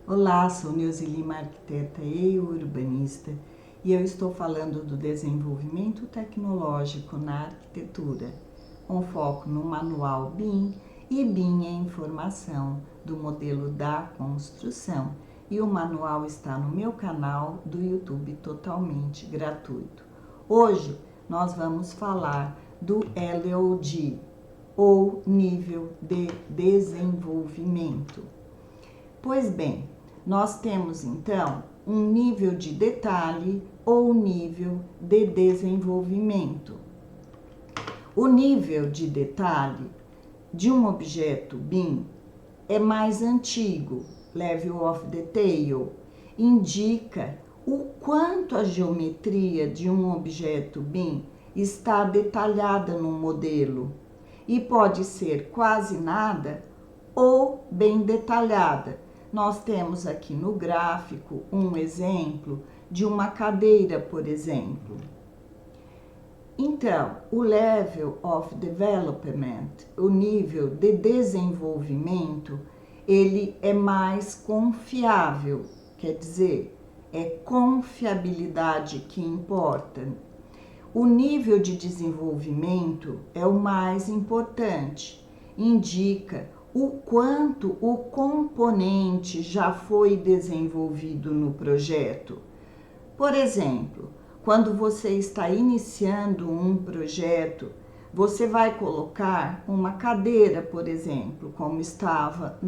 Olá, sou Neuzi Lima, arquiteta e urbanista, e eu estou falando do desenvolvimento tecnológico na arquitetura, com foco no manual BIM, e BIM é informação do modelo da construção, e o manual está no meu canal do YouTube totalmente gratuito. Hoje nós vamos falar do LOD, ou nível de desenvolvimento. Pois bem, nós temos então um nível de detalhe ou nível de desenvolvimento. O nível de detalhe de um objeto BIM é mais antigo, Level of Detail, indica o quanto a geometria de um objeto BIM está detalhada no modelo e pode ser quase nada ou bem detalhada. Nós temos aqui no gráfico um exemplo de uma cadeira, por exemplo. Então, o Level of Development, o nível de desenvolvimento, ele é mais confiável, quer dizer, é confiabilidade que importa. O nível de desenvolvimento é o mais importante, indica o quanto o componente já foi desenvolvido no projeto. Por exemplo, quando você está iniciando um projeto, você vai colocar uma cadeira, por exemplo, como estava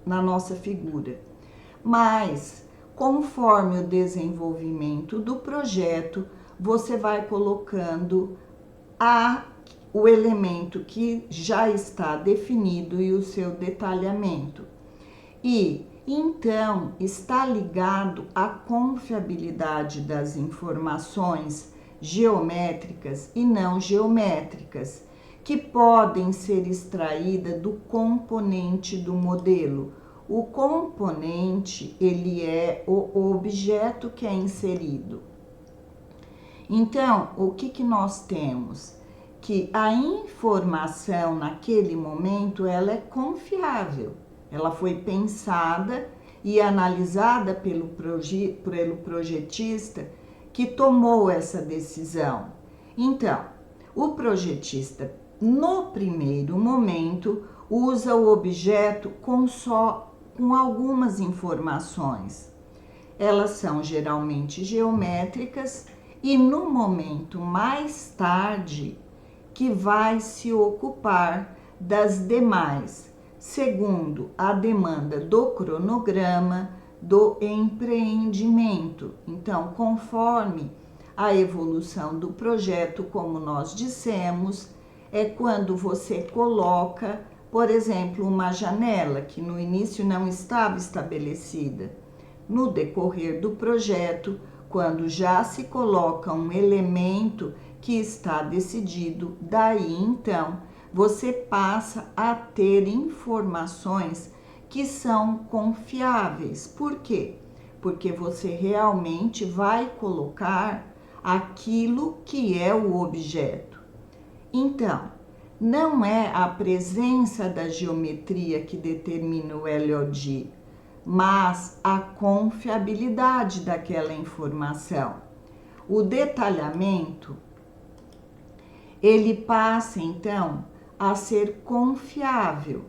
na nossa figura. Mas, conforme o desenvolvimento do projeto, você vai colocando o elemento que já está definido e o seu detalhamento. E então está ligado à confiabilidade das informações geométricas e não geométricas, que podem ser extraídas do componente do modelo. O componente, ele é o objeto que é inserido. Então, o que nós temos? Que a informação naquele momento ela é confiável, ela foi pensada e analisada pelo projetista que tomou essa decisão. Então, o projetista no primeiro momento usa o objeto com algumas informações. Elas são geralmente geométricas e no momento mais tarde que vai se ocupar das demais, segundo a demanda do cronograma do empreendimento. Então, conforme a evolução do projeto, como nós dissemos, é quando você coloca, por exemplo, uma janela que no início não estava estabelecida. No decorrer do projeto, quando já se coloca um elemento que está decidido, daí então você passa a ter informações que são confiáveis. Por quê? Porque você realmente vai colocar aquilo que é o objeto. Então, não é a presença da geometria que determina o LOD, mas a confiabilidade daquela informação. O detalhamento, ele passa então a ser confiável,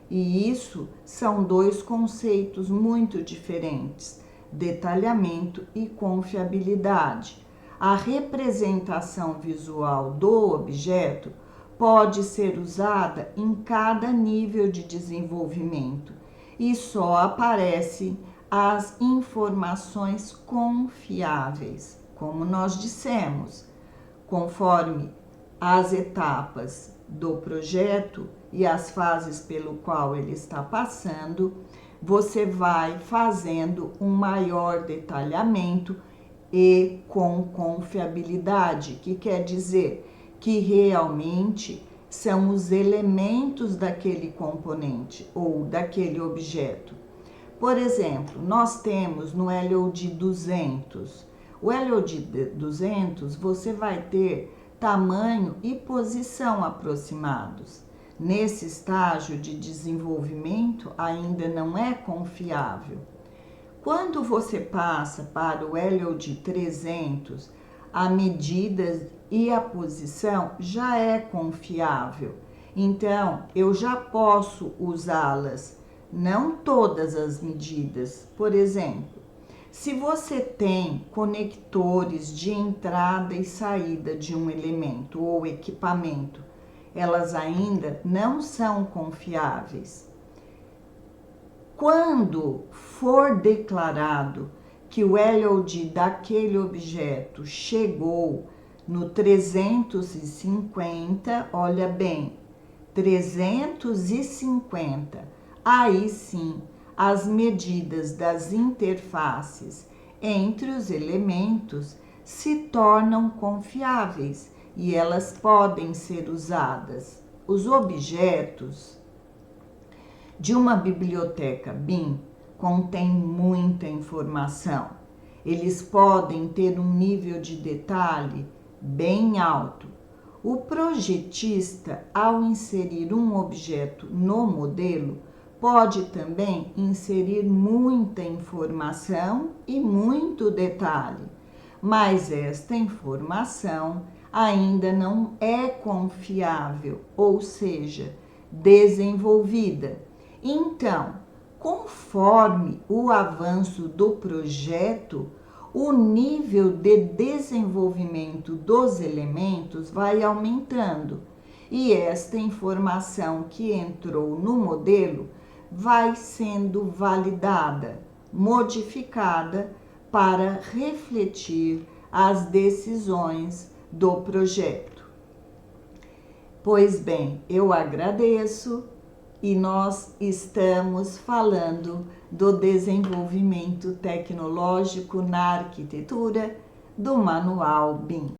e isso são dois conceitos muito diferentes: detalhamento e confiabilidade. A representação visual do objeto pode ser usada em cada nível de desenvolvimento e só aparecem as informações confiáveis, como nós dissemos, conforme as etapas do projeto e as fases pelo qual ele está passando, você vai fazendo um maior detalhamento e com confiabilidade, que quer dizer que realmente são os elementos daquele componente ou daquele objeto. Por exemplo, nós temos no LOD 200. O LOD 200 você vai ter tamanho e posição aproximados. nesse estágio de desenvolvimento ainda não é confiável. Quando você passa para o LOD 300, a medida e a posição já é confiável. Então, eu já posso usá-las, não todas as medidas. Por exemplo, se você tem conectores de entrada e saída de um elemento ou equipamento, elas ainda não são confiáveis. Quando for declarado que o LOD daquele objeto chegou no 350, olha bem, 350, aí sim as medidas das interfaces entre os elementos se tornam confiáveis e elas podem ser usadas. Os objetos de uma biblioteca BIM contêm muita informação. Eles podem ter um nível de detalhe bem alto. O projetista, ao inserir um objeto no modelo, pode também inserir muita informação e muito detalhe, mas esta informação ainda não é confiável, ou seja, desenvolvida. Então, conforme o avanço do projeto, o nível de desenvolvimento dos elementos vai aumentando e esta informação que entrou no modelo vai sendo validada, modificada para refletir as decisões do projeto. Pois bem, eu agradeço e nós estamos falando do desenvolvimento tecnológico na arquitetura do Manual BIM.